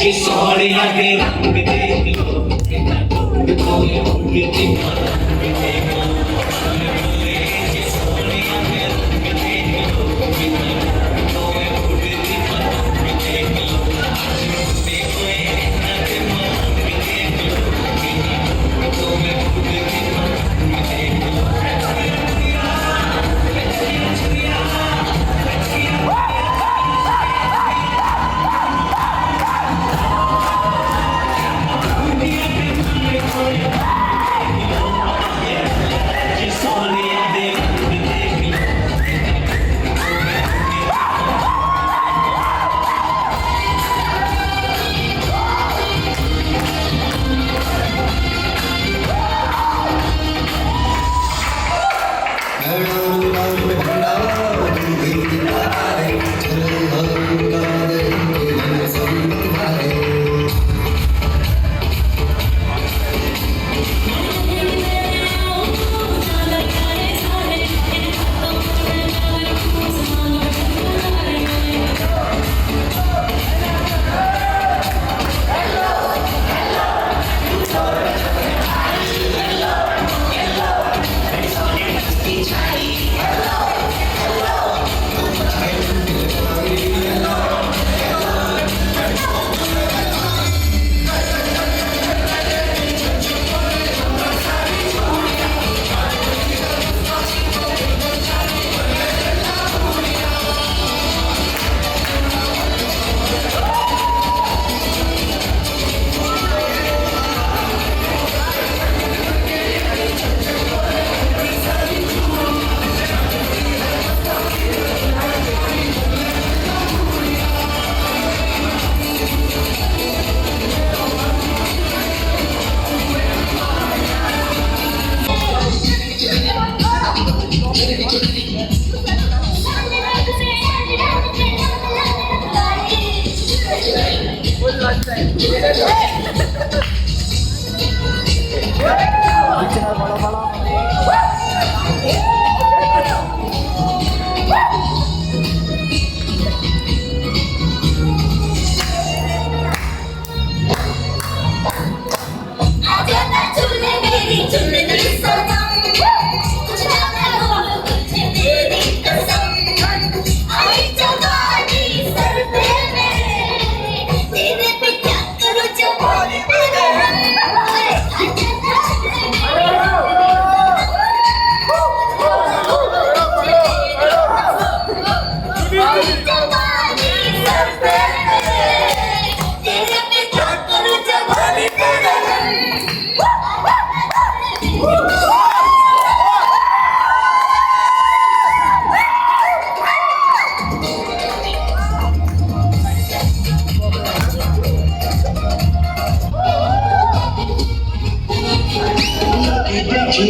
सोने आगे रंग देख लो तुम्हें उल्टी रंग देख लो सोने आगे रंग देख लो तुम्हें उल्टी रंग देख लो देखो ये नद रंग देख लो तुम्हें उल्टी रंग देख लो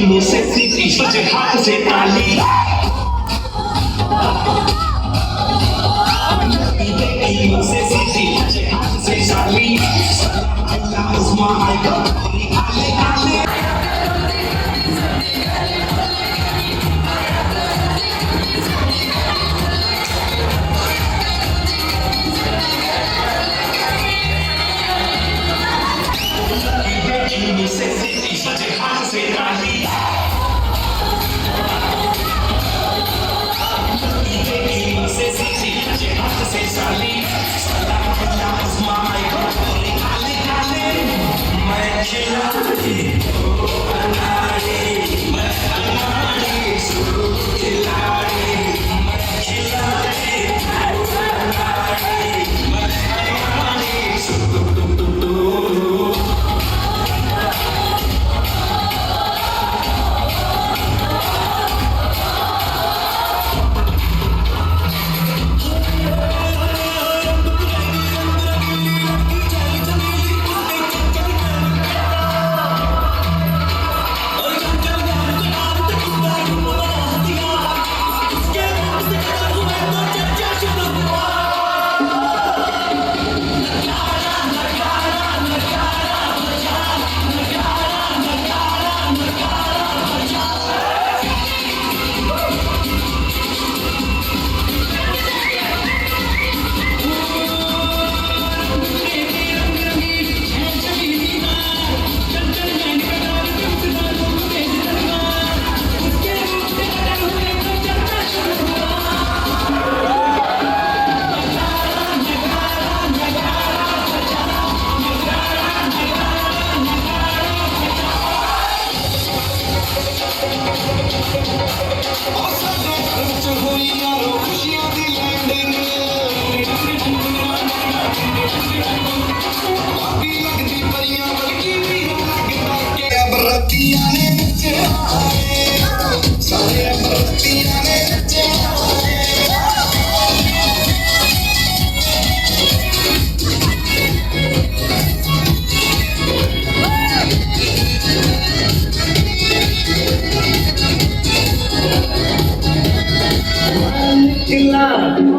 मुझसे सीधी सोचे हाथ से ताली मुझसे सीधी सोचे हाथ से ताली अल्लाह उस्मान आले आले मुझसे सीधी सोचे हाथ से ताली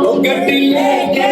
ఒకటి లేకే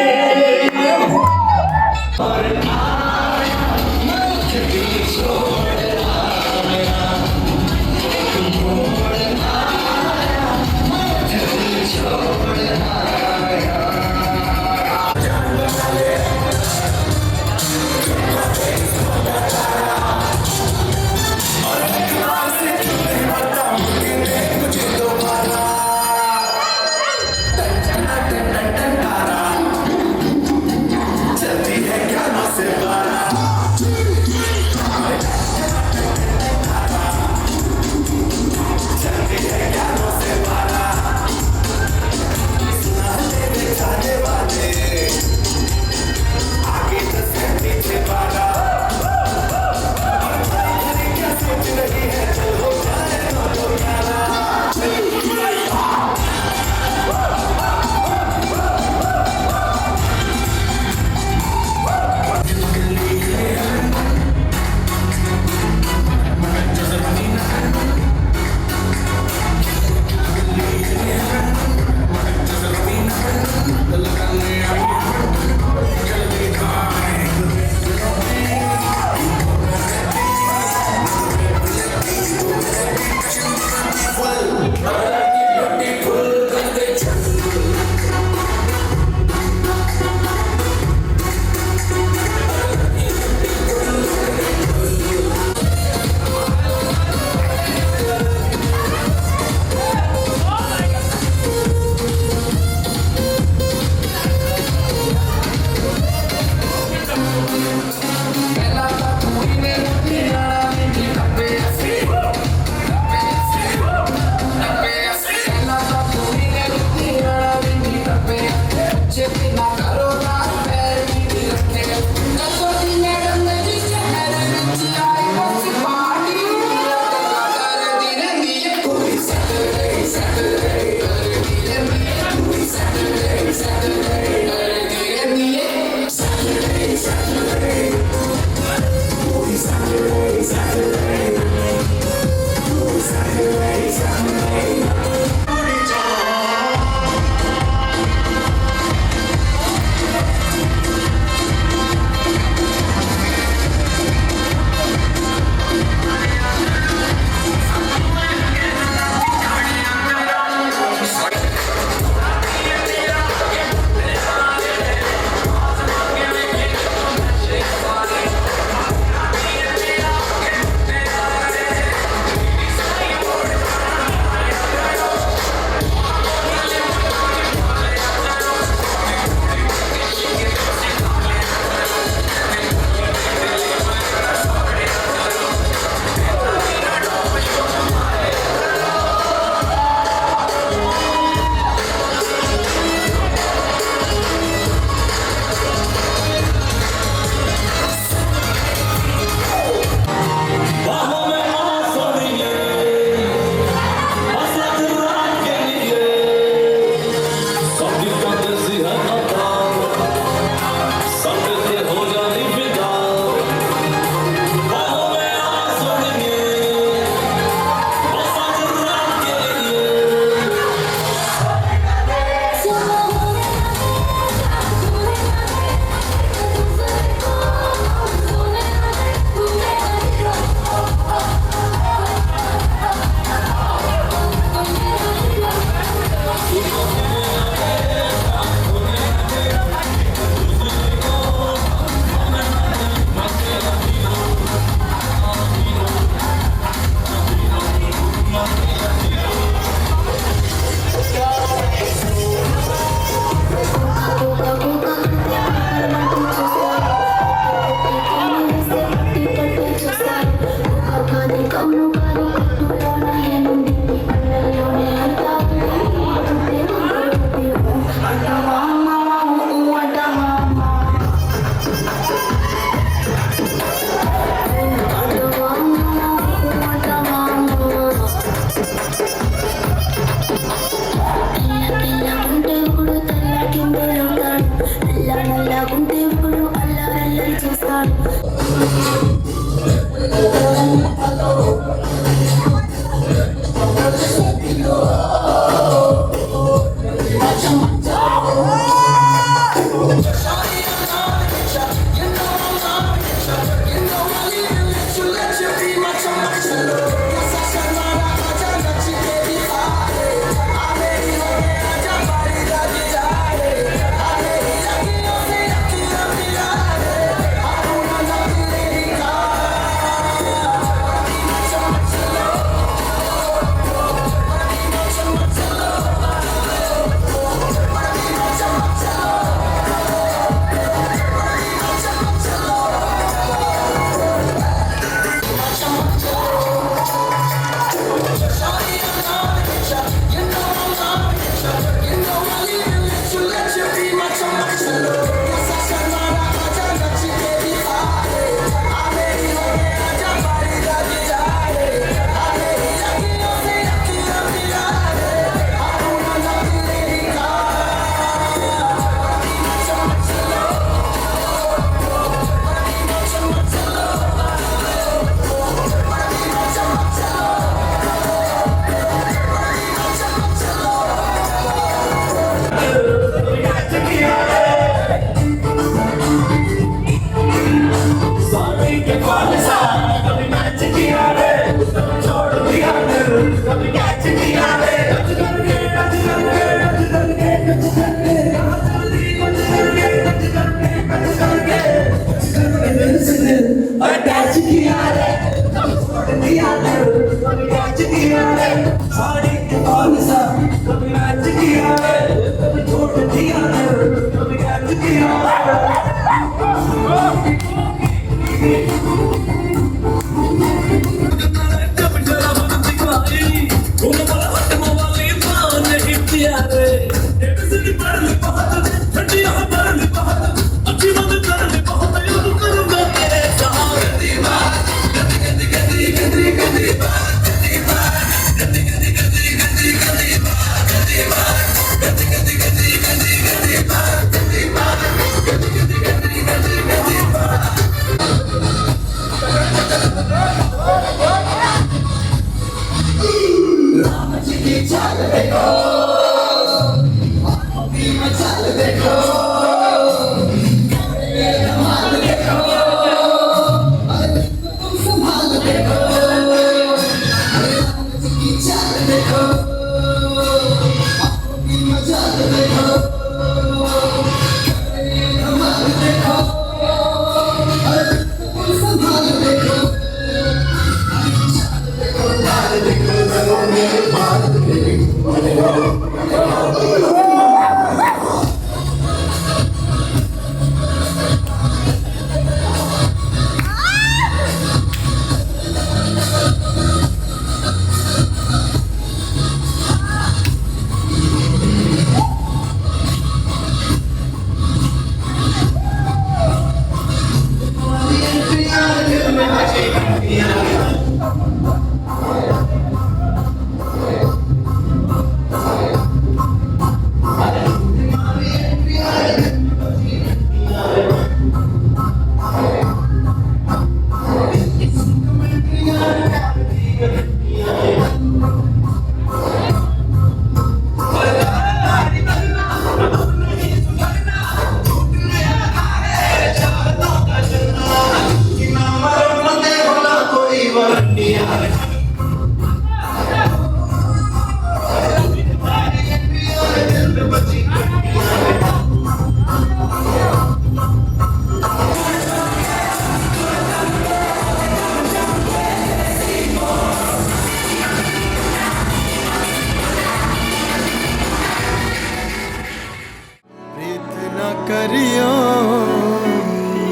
करियो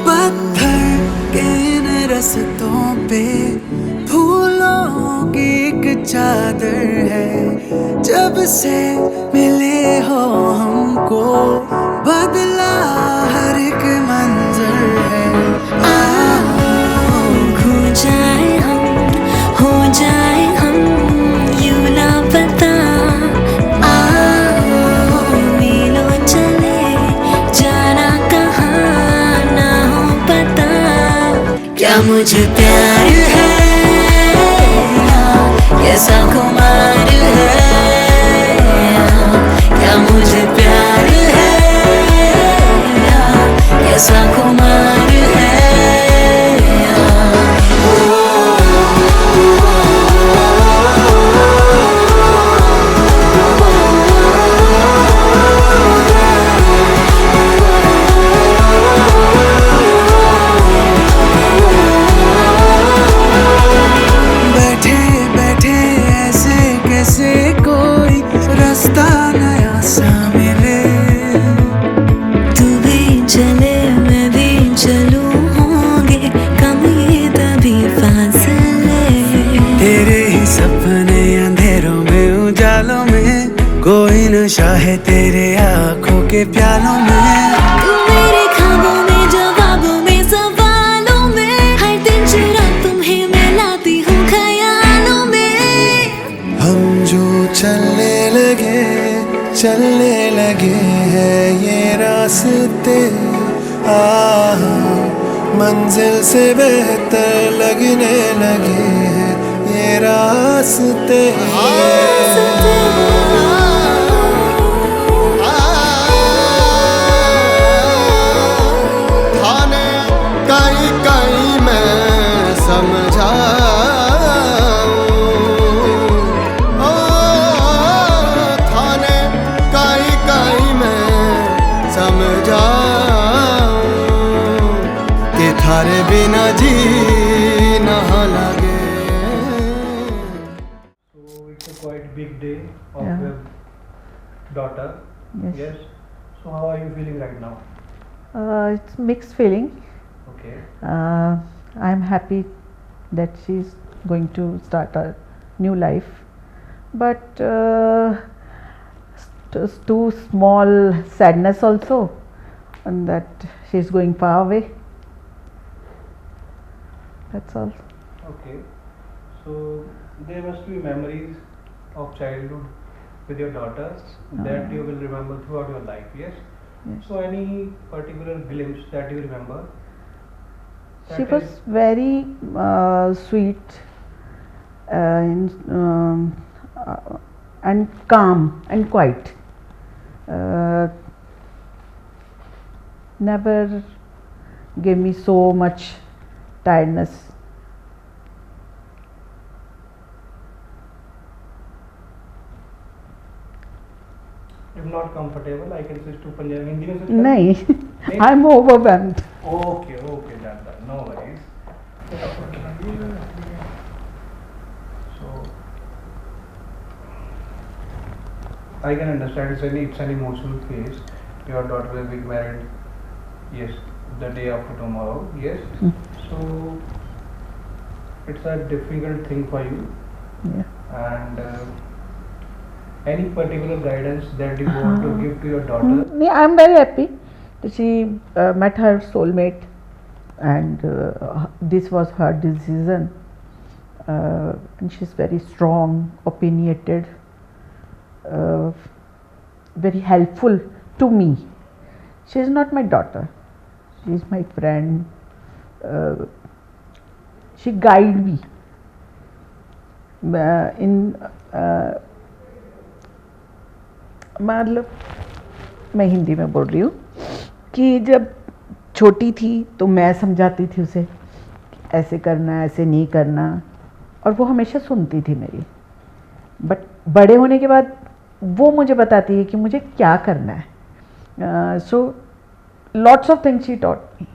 पत्थर के इन रस्तों पे फूलों की एक चादर है। जब से मिले हो हमको बदला हर एक मंजर है। खो जाए हम, हो जाए हम यूं ना पता। मीलों चले जाना कहाँ ना हो पता। क्या मुझे प्यार है कैसा खुमार है। क्या मुझे प्यार है कैसा खुमार है। बैठे बैठे ऐसे कैसे कोई रास्ता नया सा मिले। तू भी चले मैं भी चलूं होंगे कम ये तभी फासले। तेरे ही सपने अंधेरों में उजालों में कोई नशा है तेरे आँखों के प्यालों में। तू मेरे ख्वाबों में जवाबों में सवालों में हर दिन चुरा तुम्हें मैं लाती हूँ ख्यालों में। हम जो चलने लगे हैं ये रास्ते मंजिल से बेहतर लगने लगे हैं ये रास्ते। थाने कहीं कहीं मैं समझा थाने कहीं कहीं मैं समझाऊं कि थारे बिना जी ना लगे। So it's a quite big day of your daughter. Yes. So how are you feeling right now? It's mixed feeling. Okay. I'm happy that she's going to start a new life, but too small sadness also, and that she's going far away. That's all. Okay. So there must be memories of childhood with your daughter that you will remember throughout your life. Yes. Yes. So any particular glimpse that you remember? She That was is- very sweet and calm and quiet. Never gave me so much tiredness. If not comfortable, I can switch to Punjabi. Hindi में switch करें? नहीं, I'm overwhelmed. Okay, okay, that no worries. So I can understand it's an emotional phase. Your daughter will be married. Yes, the day after tomorrow. Yes. Mm. So it's a difficult thing for you. Yeah. And any particular guidance that you want to give to your daughter? Yeah, I'm very happy that she met her soulmate, and this was her decision. And she's very strong, opinionated, very helpful to me. She is not my daughter. She is my friend. She guides me in मतलब मैं हिंदी में बोल रही हूँ कि जब छोटी थी तो मैं समझाती थी उसे ऐसे करना, ऐसे नहीं करना, और वो हमेशा सुनती थी मेरी. बट बड़े होने के बाद वो मुझे बताती है कि मुझे क्या करना है. So lots of things she taught me.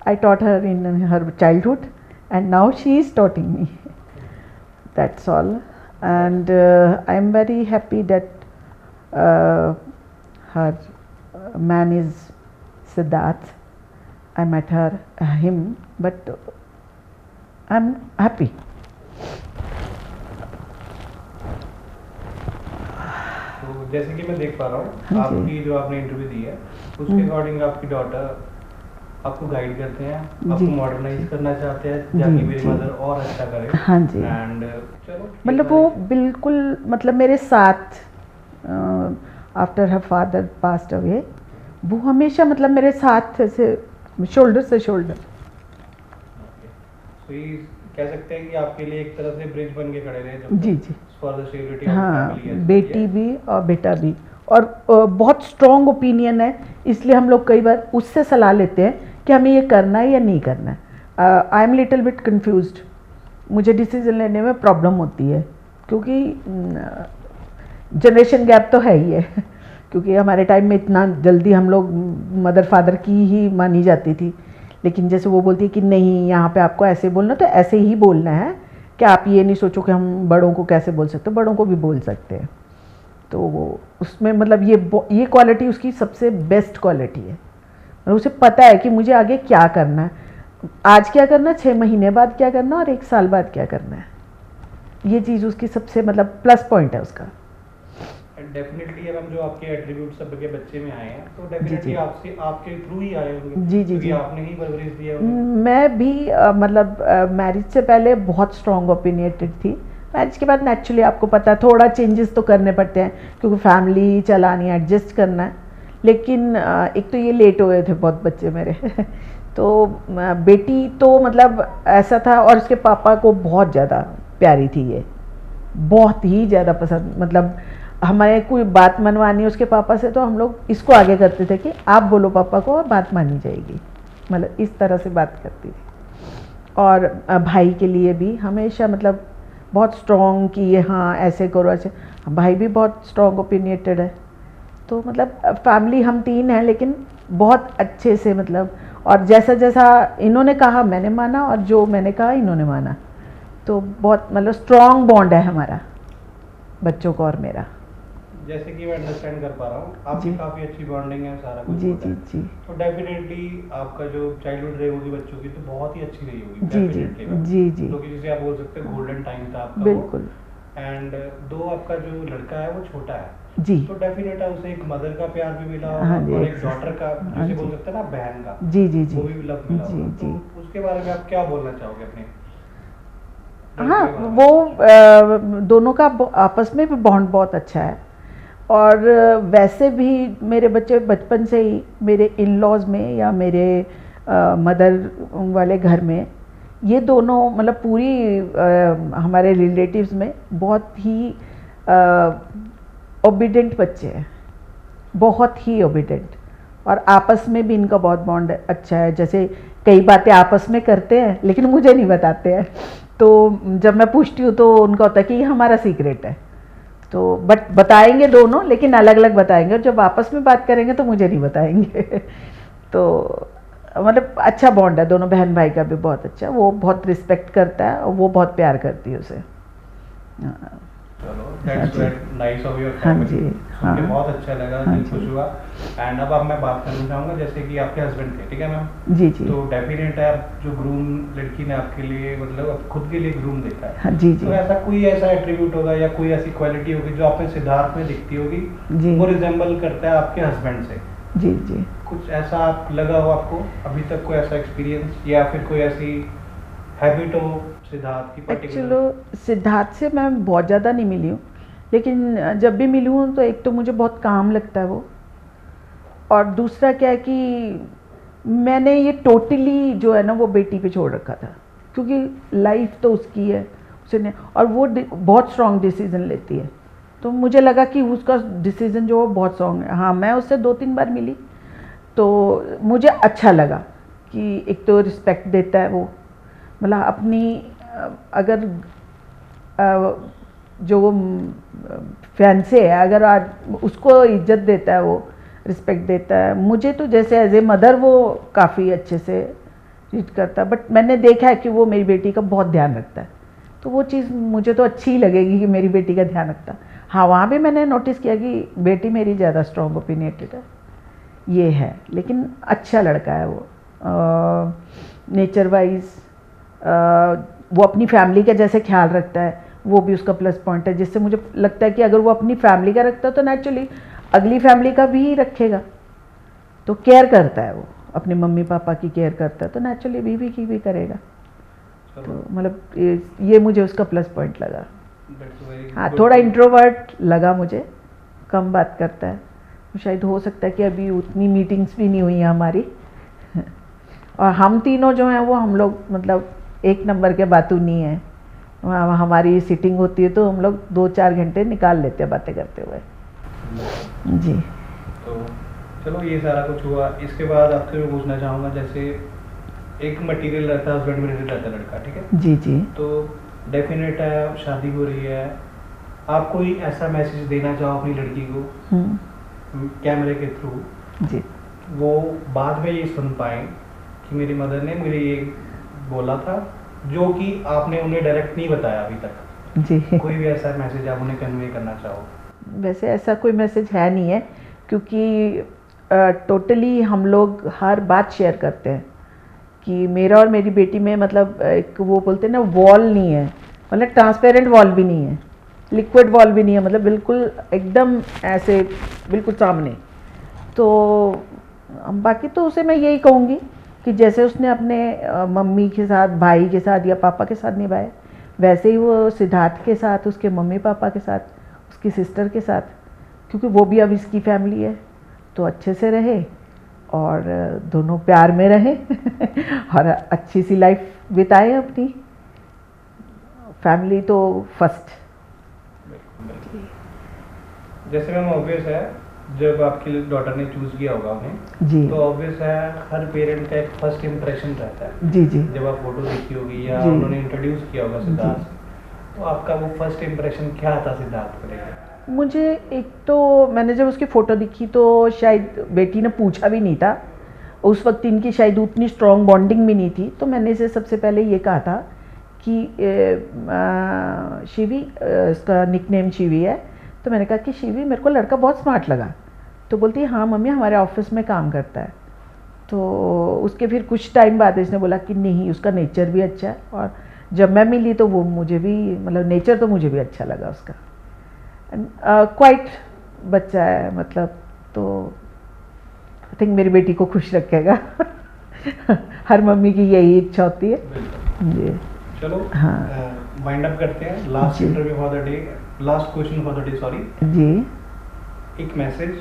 I taught her in her childhood and now she is taughting me. That's all. And I am very happy that her man is Siddharth. I met him, but I'm happy. तो जैसे कि मैं देख पा रहा हूँ हाँ जी. आपकी जो आपने इंटरव्यू दी है उसके अकॉर्डिंग आपकी डॉटर आपको गाइड करते हैं, आपको जी. मॉडर्नाइज करना चाहते हैं जी, ताकि मेरी जी. मदर और अच्छा करे. हाँ जी. एंड चलो मतलब वो बिल्कुल मतलब मेरे साथ after her father passed away वो हमेशा मतलब मेरे साथ ऐसे शोल्डर से शोल्डर. तो ये कह सकते हैं कि आपके लिए एक तरह से ब्रिज बन के खड़े रहे जी जी. फॉर द स्टेबिलिटी ऑफ हाँ, फैमिली. बेटी भी और बेटा भी, और बहुत स्ट्रॉन्ग ओपिनियन है, इसलिए हम लोग कई बार उससे सलाह लेते हैं कि हमें ये करना है या नहीं करना है. I am little bit confused. मुझे डिसीजन लेने में प्रॉब्लम होती है क्योंकि जनरेशन गैप तो है ही है क्योंकि हमारे टाइम में इतना जल्दी हम लोग मदर फादर की ही मानी जाती थी, लेकिन जैसे वो बोलती है कि नहीं यहाँ पे आपको ऐसे बोलना तो ऐसे ही बोलना है, कि आप ये नहीं सोचो कि हम बड़ों को कैसे बोल सकते, बड़ों को भी बोल सकते हैं. तो वो उसमें मतलब ये क्वालिटी उसकी सबसे बेस्ट क्वालिटी है. और उसे पता है कि मुझे आगे क्या करना है, आज क्या करना है, 6 महीने बाद क्या करना है और 1 साल बाद क्या करना है. ये चीज़ उसकी सबसे मतलब प्लस पॉइंट है उसका. डेफिनेटली अब हम जो आपके एट्रीब्यूट सब के बच्चे में आए हैं तो जी, डेफिनेटली जी. आपसे आपके थ्रू ही आए होंगे. जी, जी, क्योंकि जी. आपने ही परवरिश दी है उन्हें. मैं भी मतलब मैरिज से पहले बहुत स्ट्रॉन्ग ओपिनियटेड थी. मैरिज के बाद नेचुरली आपको पता है थोड़ा चेंजेस तो करने पड़ते हैं क्योंकि फैमिली चलानी है, एडजस्ट करना है. लेकिन एक तो ये लेट हुए थे बहुत बच्चे मेरे तो बेटी तो मतलब ऐसा था, और उसके पापा को बहुत ज़्यादा प्यारी थी ये, बहुत ही ज़्यादा पसंद. मतलब हमारे कोई बात मनवानी उसके पापा से तो हम लोग इसको आगे करते थे कि आप बोलो पापा को और बात मानी जाएगी, मतलब इस तरह से बात करती थी. और भाई के लिए भी हमेशा मतलब बहुत स्ट्रॉन्ग कि ये हाँ ऐसे करो ऐसे. भाई भी बहुत स्ट्रॉन्ग ओपिनियटेड है. तो मतलब फैमिली हम 3 हैं लेकिन बहुत अच्छे से मतलब, और जैसा जैसा इन्होंने कहा मैंने माना और जो मैंने कहा इन्होंने माना. तो बहुत मतलब स्ट्रॉन्ग बॉन्ड है हमारा बच्चों का और मेरा. जैसे कि मैं अंडरस्टैंड कर पा रहा हूँ आपकी जी। काफ़ी अच्छी बॉन्डिंग है, सारा कुछ जी होता जी है। जी तो डेफिनेटली आपका जो चाइल्डहुड रही होगी बच्चों की तो बहुत ही अच्छी रही होगी जी जी डेफिनेटली मैम। जी जी तो कि जिसे आप बोल सकते हैं गोल्डन टाइम था आपका बिल्कुल एंड दो आपका जो लड़का है वो छोटा है जी तो डेफिनेट है उसे एक मदर का प्यार भी मिला होगा हाँ जी, और एक एक डॉटर का हाँ जिसे जी। बोल सकते हैं ना बहन का जी जी जी वो भी लव मिला जी होगा। जी तो उसके बारे में आप क्या बोलना चाहोगे अपने लड़के हाँ के बारे में? वो दोनों का आपस में भी बॉन्ड बहुत अच्छा है और वैसे भी मेरे बच्चे बचपन से ही मेरे इन लॉज में या मेरे मदर वाले घर में ये दोनों मतलब पूरी हमारे रिलेटिव्स में बहुत ही ओबीडेंट बच्चे हैं, बहुत ही ओबीडेंट। और आपस में भी इनका बहुत बॉन्ड अच्छा है, जैसे कई बातें आपस में करते हैं लेकिन मुझे नहीं बताते हैं, तो जब मैं पूछती हूँ तो उनका होता है कि ये हमारा सीक्रेट है, तो बट बताएंगे दोनों लेकिन अलग अलग बताएंगे, और जब आपस में बात करेंगे तो मुझे नहीं बताएंगे तो मतलब अच्छा बॉन्ड है दोनों बहन भाई का भी बहुत अच्छा, वो बहुत रिस्पेक्ट करता है और वो बहुत प्यार करती है उसे। हाँ। चलो दैट्स नाइस ऑफ योर हाँ फैमिली। जी, सुन के हाँ। बहुत अच्छा लगा, हाँ दिल जी। खुश हुआ। एंड अब मैं बात करना चाहूँगा जैसे कि आपके हस्बैंड थे, ठीक है मैम? जी जी तो डेफिनेट है आप जो ग्रूम लड़की ने आपके लिए मतलब आप खुद के लिए ग्रूम देखा है, हाँ जी तो जी ऐसा कोई ऐसा एट्रीब्यूट होगा या कोई ऐसी क्वालिटी होगी जो आप में सिद्धार्थ में दिखती होगी जी वो रिजेंबल करता है आपके हस्बैंड से, जी जी कुछ ऐसा आप लगा हो आपको अभी तक कोई ऐसा एक्सपीरियंस या फिर कोई ऐसी हैबिट हो सिद्धार्थ की पर्टिकुलर? एक्चुअली सिद्धार्थ से मैं बहुत ज़्यादा नहीं मिली हूँ, लेकिन जब भी मिली हूँ तो एक तो मुझे बहुत काम लगता है वो, और दूसरा क्या है कि मैंने ये टोटली जो है ना वो बेटी पे छोड़ रखा था, क्योंकि लाइफ तो उसकी है उसने, और वो बहुत स्ट्रॉन्ग डिसीजन लेती है, तो मुझे लगा कि उसका डिसीजन जो है बहुत स्ट्रॉन्ग है। हाँ मैं उससे 2-3 बार मिली तो मुझे अच्छा लगा कि एक तो रिस्पेक्ट देता है वो, मतलब अपनी अगर जो फैंसे है अगर आज उसको इज्जत देता है, वो रिस्पेक्ट देता है, मुझे तो जैसे एज ए मदर वो काफ़ी अच्छे से ट्रीट करता है, बट मैंने देखा है कि वो मेरी बेटी का बहुत ध्यान रखता है, तो वो चीज़ मुझे तो अच्छी ही लगेगी कि मेरी बेटी का ध्यान रखता है। हाँ वहाँ भी मैंने नोटिस किया कि बेटी मेरी ज़्यादा स्ट्रॉन्ग ओपिनियटेड है, ये है, लेकिन अच्छा लड़का है वो नेचर वाइज, वो अपनी फैमिली का जैसे ख्याल रखता है वो भी उसका प्लस पॉइंट है, जिससे मुझे लगता है कि अगर वो अपनी फैमिली का रखता है तो नेचुरली अगली फैमिली का भी रखेगा, तो केयर करता है वो अपने मम्मी पापा की केयर करता है, तो नेचुरली बीवी की भी करेगा, तो मतलब ये मुझे उसका प्लस पॉइंट लगा। हाँ थोड़ा इंट्रोवर्ट लगा मुझे, कम बात करता है, तो शायद हो सकता है कि अभी उतनी मीटिंग्स भी नहीं हुई हैं हमारी और हम तीनों जो हैं वो हम लोग मतलब एक नंबर के बातू नहीं है, हमारी सीटिंग होती है तो हम लोग 2-4 घंटे निकाल लेते हैं बातें करते हुए जी। तो चलो ये सारा कुछ हुआ, इसके बाद आपसे मैं पूछना चाहूँगा जैसे एक मटेरियल रहता है हस्बैंड मटेरियल रहता है लड़का, ठीक है? जी जी तो डेफिनेट है शादी हो रही है, आप कोई ऐसा मैसेज देना चाहो अपनी लड़की को कैमरे के थ्रू, जी वो बाद में ये सुन पाए कि मेरी मदर ने मुझे ये बोला था जो कि आपने उन्हें डायरेक्ट नहीं बताया अभी तक, जी कोई भी ऐसा मैसेज आप उन्हें कन्वे करना चाहो? वैसे ऐसा कोई मैसेज है नहीं है, क्योंकि टोटली हम लोग हर बात शेयर करते हैं कि मेरा और मेरी बेटी में मतलब एक वो बोलते हैं ना वॉल नहीं है, मतलब ट्रांसपेरेंट वॉल भी नहीं है, लिक्विड वॉल भी नहीं है, मतलब बिल्कुल एकदम ऐसे बिल्कुल सामने। तो बाकी तो उसे मैं यही कहूँगी कि जैसे उसने अपने मम्मी के साथ, भाई के साथ या पापा के साथ निभाए, वैसे ही वो सिद्धार्थ के साथ, उसके मम्मी पापा के साथ, उसकी सिस्टर के साथ, क्योंकि वो भी अब इसकी फैमिली है, तो अच्छे से रहे और दोनों प्यार में रहे और अच्छी सी लाइफ बिताए अपनी, फैमिली तो फर्स्ट। जैसे मैम ऑब्वियस है जब आपकी डॉटर ने चूज किया होगा उन्हें, जी तो ऑब्वियस है हर पेरेंट का एक फर्स्ट इंप्रेशन रहता है, जी जी जब आप फोटो देखी होगी या जी। उन्होंने इंट्रोड्यूस किया होगा सिद्धार्थ से, तो आपका वो फर्स्ट इंप्रेशन क्या था सिद्धार्थ को लेकर? मुझे एक तो मैंने जब उसकी फ़ोटो दिखी तो शायद बेटी ने पूछा भी नहीं था, उस वक्त इनकी शायद उतनी स्ट्रॉन्ग बॉन्डिंग भी नहीं थी, तो मैंने इसे सबसे पहले ये कहा था कि शिवी, इसका निकनेम शिवी है, तो मैंने कहा कि शिवी मेरे को लड़का बहुत स्मार्ट लगा। तो बोलती है हाँ मम्मी हमारे ऑफिस में काम करता है। तो उसके फिर कुछ टाइम बाद इसने बोला कि नहीं उसका नेचर भी अच्छा है, और जब मैं मिली तो वो मुझे भी मतलब नेचर तो मुझे भी अच्छा लगा उसका। क्वाइट बच्चा है मतलब, तो आई थिंक मेरी बेटी को खुश रखेगा। हर मम्मी की यही इच्छा होती है जी। चलो हाँ। वाइंड अप करते हैं। लास्ट जी। Interview for the day, last question for the day, sorry. जी एक मैसेज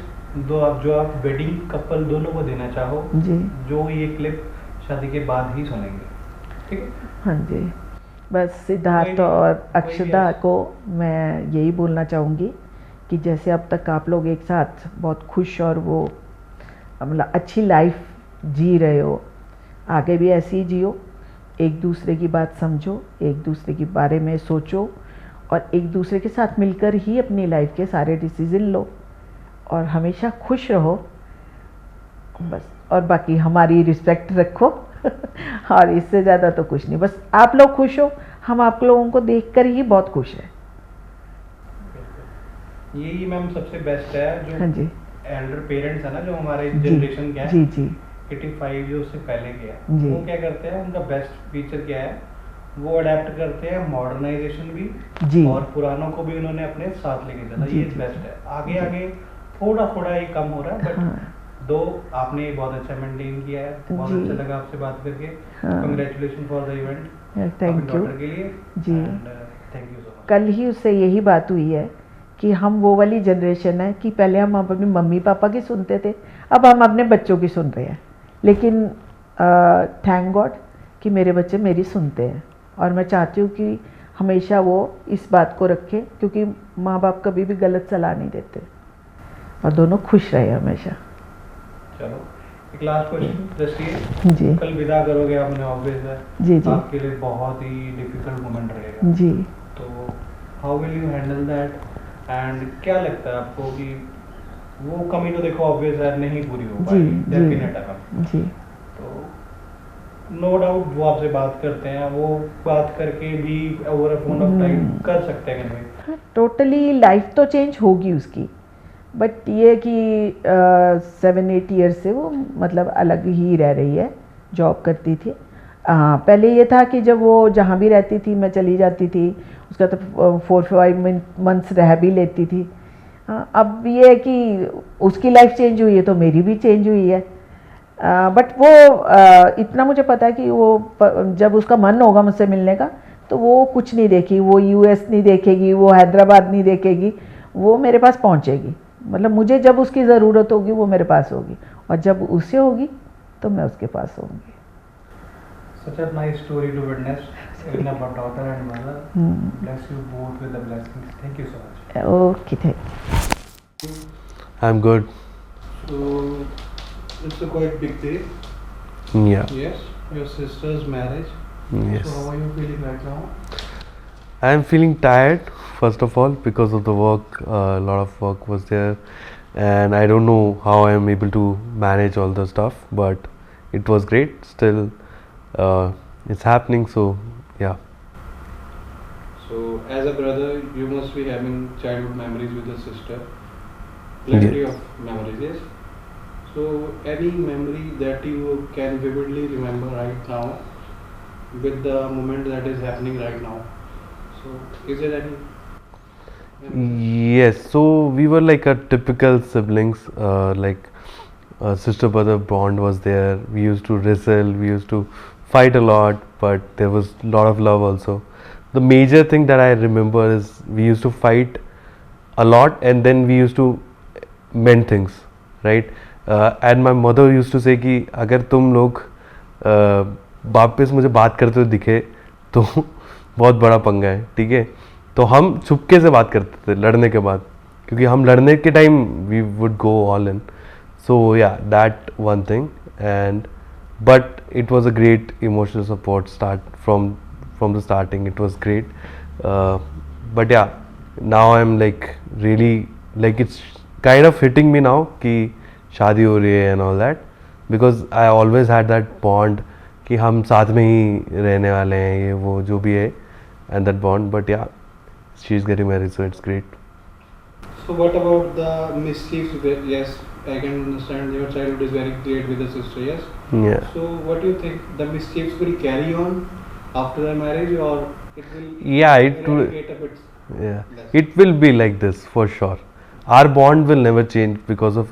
जो आप वेडिंग कपल दोनों को देना चाहो, जी जो ये क्लिप शादी के बाद ही सुनेंगे, ठीक है? हाँ जी। बस सिद्धार्थ और अक्षदा को मैं यही बोलना चाहूँगी कि जैसे अब तक आप लोग एक साथ बहुत खुश और वो मतलब अच्छी लाइफ जी रहे हो, आगे भी ऐसे ही जियो। एक दूसरे की बात समझो, एक दूसरे के बारे में सोचो, और एक दूसरे के साथ मिलकर ही अपनी लाइफ के सारे डिसीजन लो, और हमेशा खुश रहो बस। और बाकी हमारी रिस्पेक्ट रखो। और इससे ज़्यादा तो कुछ नहीं, बस आप लोग खुश हो, हम आप लोगों को देखकर ही बहुत खुश हैं। यही मैम सबसे बेस्ट है जो हाँ जी एल्डर पेरेंट्स है ना, जो हमारे जी जनरेशन के जी हैं, जी 85 जो उससे पहले के जी। हैं, वो क्या करते हैं, उनका बेस्ट फीचर क्या है, वो अडेप्ट करते हैं मॉडर्नाइजेशन भी, जी और पुरानों को भी उन्होंने अपने साथ लेके चला। जी, ये जी, बेस्ट है। आगे जी। आगे थोड़ा थोड़ा ये कम हो रहा है, बट हाँ दो आपने बहुत अच्छा मेंटेन किया है। बहुत जी। अच्छा लगा आपसे बात करके। हाँ। Congratulation for the event thank you daughter के लिए। जी। Thank you so much. कल ही उससे यही बात हुई है कि हम वो वाली जनरेशन है कि पहले हम अपनी मम्मी पापा की सुनते थे, अब हम अपने बच्चों की सुन रहे हैं। लेकिन थैंक गॉड कि मेरे बच्चे मेरी सुनते हैं, और मैं चाहती हूँ कि हमेशा वो इस बात को रखें, क्योंकि माँ बाप कभी भी गलत सलाह नहीं देते, और दोनों खुश रहे हमेशा। चलो एक लास्ट क्वेश्चन जस्ट ये, जी कल विदा करोगे आपने, ऑब्वियस है जी जी आपके लिए बहुत ही डिफिकल्ट मोमेंट रहेगा, जी। तो how will you handle that? And क्या लगता है आपको कि वो कमी तो देखो ऑब्वियस है नहीं पूरी हो जी पाएगी जी डेफिनेट, जी तो नो डाउट वो आपसे बात करते हैं, वो बात करके भी over a point of time कर सकते हैं कन्वे। टोटली लाइफ तो चेंज होगी उसकी, बट ये कि 7-8 ईयर्स से वो मतलब अलग ही रह रही है, जॉब करती थी। पहले ये था कि जब वो जहाँ भी रहती थी मैं चली जाती थी, उसका तो 4-5 मंथ्स रह भी लेती थी। अब ये है कि उसकी लाइफ चेंज हुई है तो मेरी भी चेंज हुई है। बट वो इतना मुझे पता है कि वो जब उसका मन होगा मुझसे मिलने का तो वो कुछ नहीं देखेगी, वो यूएस नहीं देखेगी, वो हैदराबाद नहीं देखेगी, वो मेरे पास पहुंचेगी। मतलब मुझे जब उसकी ज़रूरत होगी वो मेरे पास होगी, और जब उसे होगी तो मैं उसके पास होंगी। Such a nice story to witness, even about daughter and mother. Bless you both with the blessings. Thank you so much. Okay thank you. I'm good. So it's a quite big day. Yeah. Yes, your sister's marriage. Yes. So how are you feeling right now? I'm feeling tired, first of all, because of the work. A lot of work was there, and I don't know how I'm able to manage all the stuff, but it was great. Still, it's happening, so yeah. So as a brother, you must be having childhood memories with your sister. Plenty Yeah. of memories, yes. So any memory that you can vividly remember right now with the moment that is happening right now. So is there any? Yes, so we were like a typical siblings, like sister brother bond was there. We used to wrestle, we used to fight a lot, but there was a lot of love also. The major thing that I remember is we used to fight a lot, and then we used to mend things, right? And my mother used to say कि अगर तुम लोग वापस मुझे बात करते हुए दिखे तो बहुत बड़ा पंगा है, ठीक है? तो हम चुपके से बात करते थे लड़ने के बाद, क्योंकि हम लड़ने के time we would go all in. So yeah, that one thing, and but it was a great emotional support from the starting. It was great, but yeah, now I'm like really like it's kind of hitting me now कि शादी हो रही है and all that, because I always had that bond कि हम साथ में ही रहने वाले हैं, ये वो जो भी है, and that bond. But yeah, she's getting married, so it's great. So what about the mischiefs? Yes, I can understand your childhood is very great with the sister. Yes. Yeah. So what do you think? The mischiefs will carry on after the marriage, or it will Yeah, it will. eradicate a bit? Yeah, Less. it will be like this for sure. Our bond will never change because of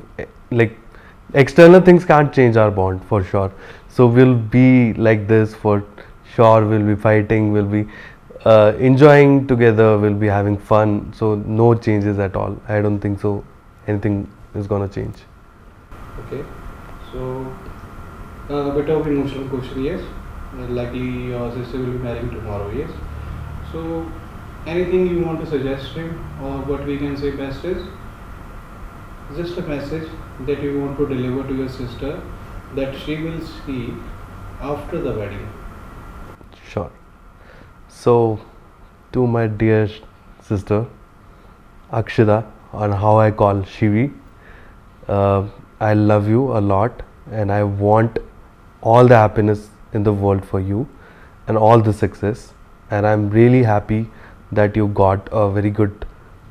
like external things can't change our bond for sure. So we'll be like this for sure. We'll be fighting. We'll be enjoying together. We'll be having fun. So no changes at all. I don't think so. Anything is gonna change. Okay. So a bit of emotional question. Yes. Likely your sister will be marrying tomorrow. Yes. So anything you want to suggest him, or what we can say best is just a message that you want to deliver to your sister that she will see after the wedding. Sure. So, to my dear sister Akshita, on how I call Shivi, I love you a lot, and I want all the happiness in the world for you and all the success. And I'm really happy that you got a very good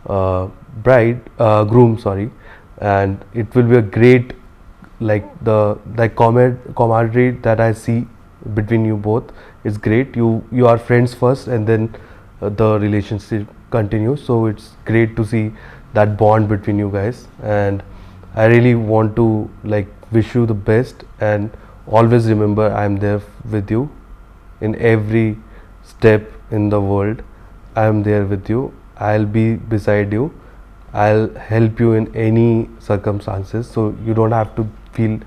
groom, sorry, and it will be a great camaraderie that I see between you both is great. You are friends first, and then the relationship continues. So it's great to see that bond between you guys, and I really want to wish you the best, and always remember I'm there with you in every step in the world. I am there with you. I'll be beside you. I'll help you in any circumstances, so you don't have to feel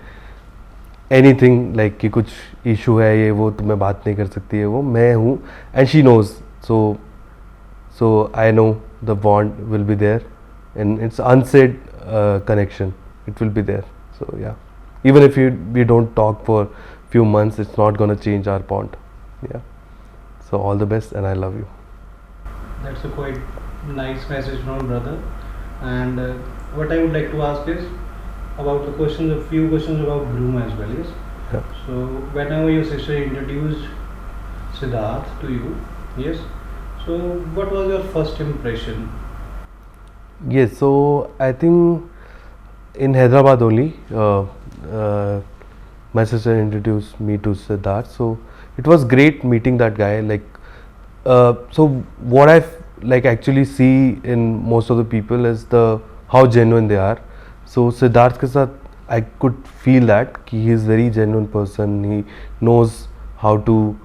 anything like कि कुछ issue है ये वो तुम्हें बात नहीं कर सकती है वो मैं हूँ and she knows, so I know the bond will be there and it's unsaid connection, it will be there. So yeah, even if we don't talk for few months, it's not gonna change our bond. Yeah, so all the best and I love you. That's a quite nice message from brother. And what I would like to ask is about the questions, a few questions about groom as well. Yes. Yeah. So whenever your sister introduced Siddharth to you, yes. So what was your first impression? Yes, so I think in Hyderabad only, my sister introduced me to Siddharth. So it was great meeting that guy. So what I actually see in most of the people is how genuine they are. So Siddharth ke sath I could feel that he is very genuine person. He knows how to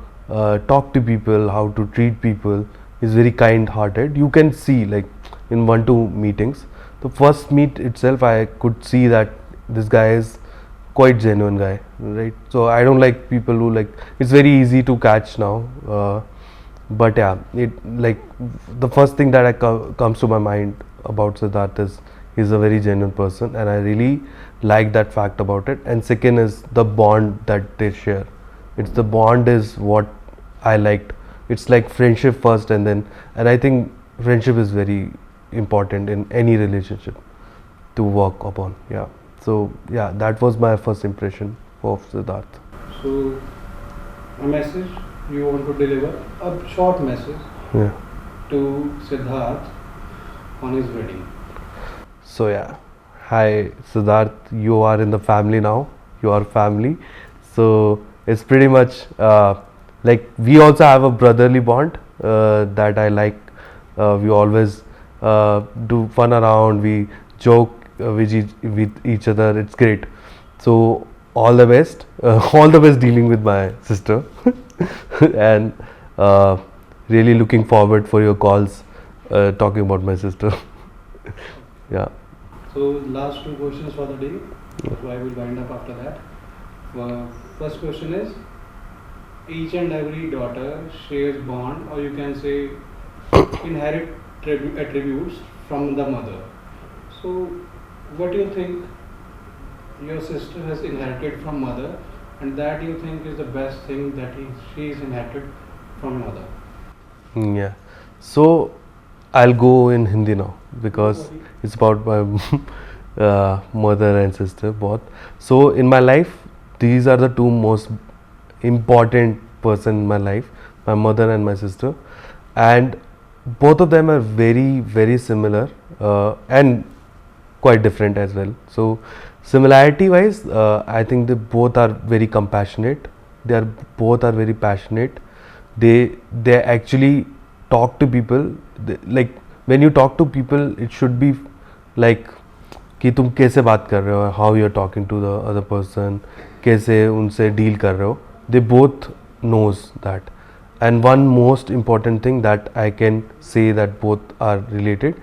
talk to people, how to treat people. He's very kind-hearted. You can see in 1-2 meetings. The first meet itself, I could see that this guy is quite genuine guy, right? So I don't like people who it's very easy to catch now. But yeah, the first thing that comes to my mind about Siddharth is he's a very genuine person, and I really like that fact about it. And second is the bond that they share. It's the bond is what I liked. It's like friendship first, and I think friendship is very important in any relationship to work upon. Yeah. So yeah, that was my first impression of Siddharth. So a message you want to deliver, a short message Yeah. to Siddharth on his wedding. So yeah, hi Siddharth, you are in the family now. You are family. So it's pretty much we also have a brotherly bond that I like. We always do fun around. We joke with each other. It's great. So all the best. All the best dealing with my sister, and really looking forward for your calls talking about my sister. Yeah. So last 2 questions for the day. So I will wind up after that. First question is, each and every daughter shares bond, or you can say inherit attributes from the mother. So what do you think your sister has inherited from mother, and that you think is the best thing that she is inherited from mother? Yeah. So I'll go in Hindi now because it's about my mother and sister both. So in my life, these are the 2 most important person in my life, my mother and my sister, and both of them are very, very similar and quite different as well. So similarity wise, I think they both are very compassionate. They are both are very passionate. They actually talk to people. Like when you talk to people, it should be like कि तुम कैसे बात कर रहे हो, how you are talking to the other person, कैसे उनसे deal कर रहे हो. They both knows that. And one most important thing that I can say that both are related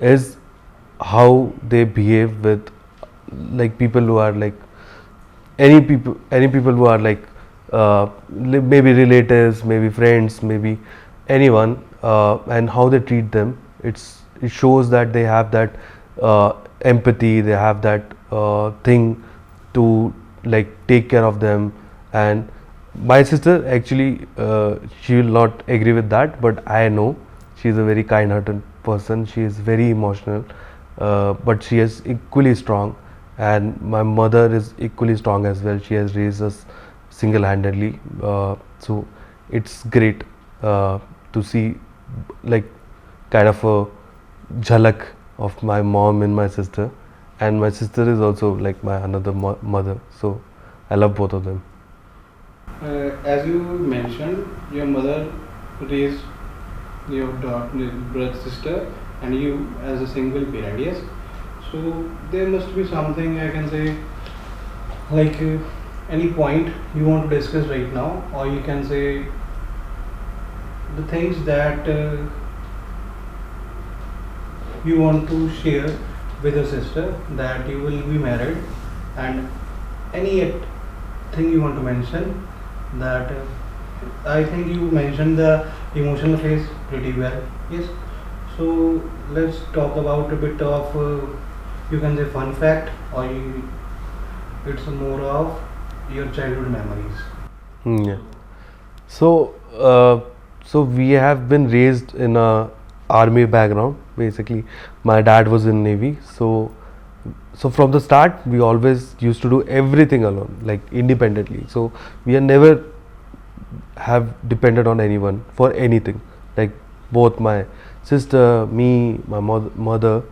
is how they behave with like people who are like any people who are like maybe relatives, maybe friends, maybe anyone, and how they treat them. It shows that they have that empathy, they have that thing to like take care of them. And my sister actually she will not agree with that, but I know she is a very kind-hearted person. She is very emotional, but she is equally strong, and my mother is equally strong as well. She has raised us single-handedly, so it's great to see like kind of a jhalak of my mom and my sister, and my sister is also like my another mother, so I love both of them. As you mentioned, your mother raised your daughter, brother, sister, and you as a single parent. Yes. So there must be something I can say, like any point you want to discuss right now, or you can say the things that you want to share with your sister, that you will be married, and any thing you want to mention. That I think you mentioned the emotional phase pretty well. Yes. So let's talk about a bit of you can say fun fact, or it's more of your childhood memories. Yeah. So we have been raised in a army background. Basically, my dad was in Navy. So from the start, we always used to do everything alone, like independently. So we are never have depended on anyone for anything. Like both my sister, me, my mother,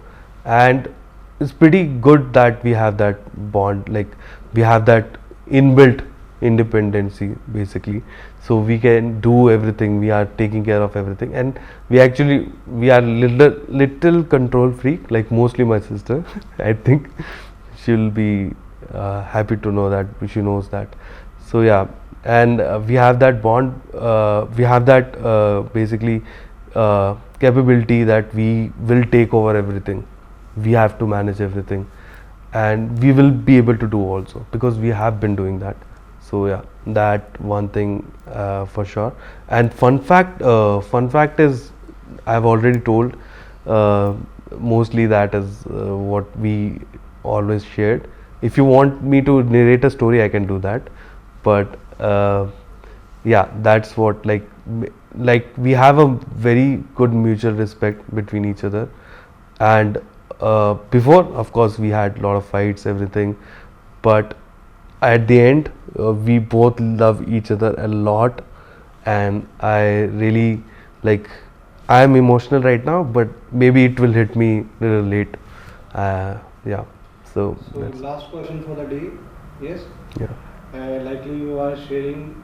and it's pretty good that we have that bond. Like we have that inbuilt independency basically, so we can do everything. We are taking care of everything, and we are little control freak, like mostly my sister. I think she'll be happy to know that, she knows that. So yeah, and we have that bond, we have that basically capability that we will take over everything. We have to manage everything, and we will be able to do also because we have been doing that. So yeah, that one thing for sure. And fun fact is, I've already told, mostly that is what we always shared. If you want me to narrate a story, I can do that, but yeah, that's what, like we have a very good mutual respect between each other. And before, of course, we had a lot of fights, everything, but at the end we both love each other a lot. And I really, like, I am emotional right now, but maybe it will hit me a little late. Yeah, so that's, last question for the day. Yes. yeah. Likely you are sharing,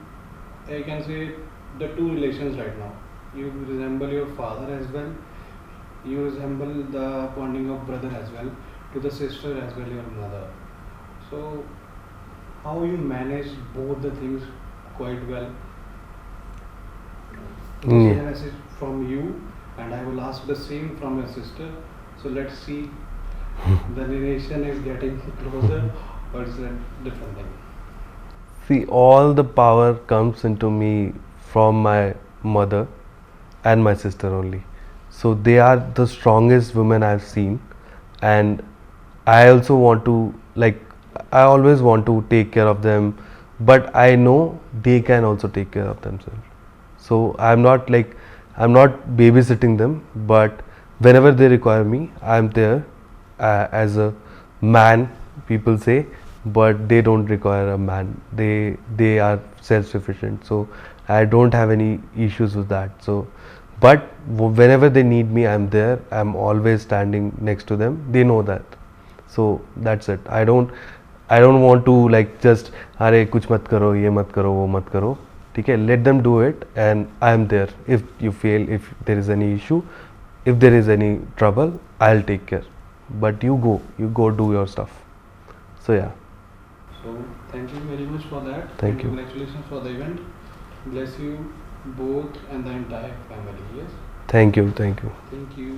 I can say, the two relations right now. You resemble your father as well. You resemble the bonding of brother as well, to the sister as well, your mother. So how you manage both the things quite well? This is a message from you, and I will ask the same from your sister. So let's see, the narration is getting closer, or it's a different thing. See, all the power comes into me from my mother and my sister only. So they are the strongest women I've seen, and I also want to, like, I always want to take care of them, but I know they can also take care of themselves. So I'm not babysitting them, but whenever they require me, I'm there as a man, people say, but they don't require a man. They are self-sufficient. So I don't have any issues with that. So but whenever they need me, I'm there. I'm always standing next to them. They know that. So that's it. I don't want to like just अरे कुछ मत करो, ये मत करो, वो मत करो, ठीक है? Let them do it, and I am there. If you fail, if there is any issue, if there is any trouble, I'll take care. But you go do your stuff. So yeah. So thank you very much for that. Thank you. Congratulations for the event. Bless you both and the entire family. Yes. Thank you. Thank you.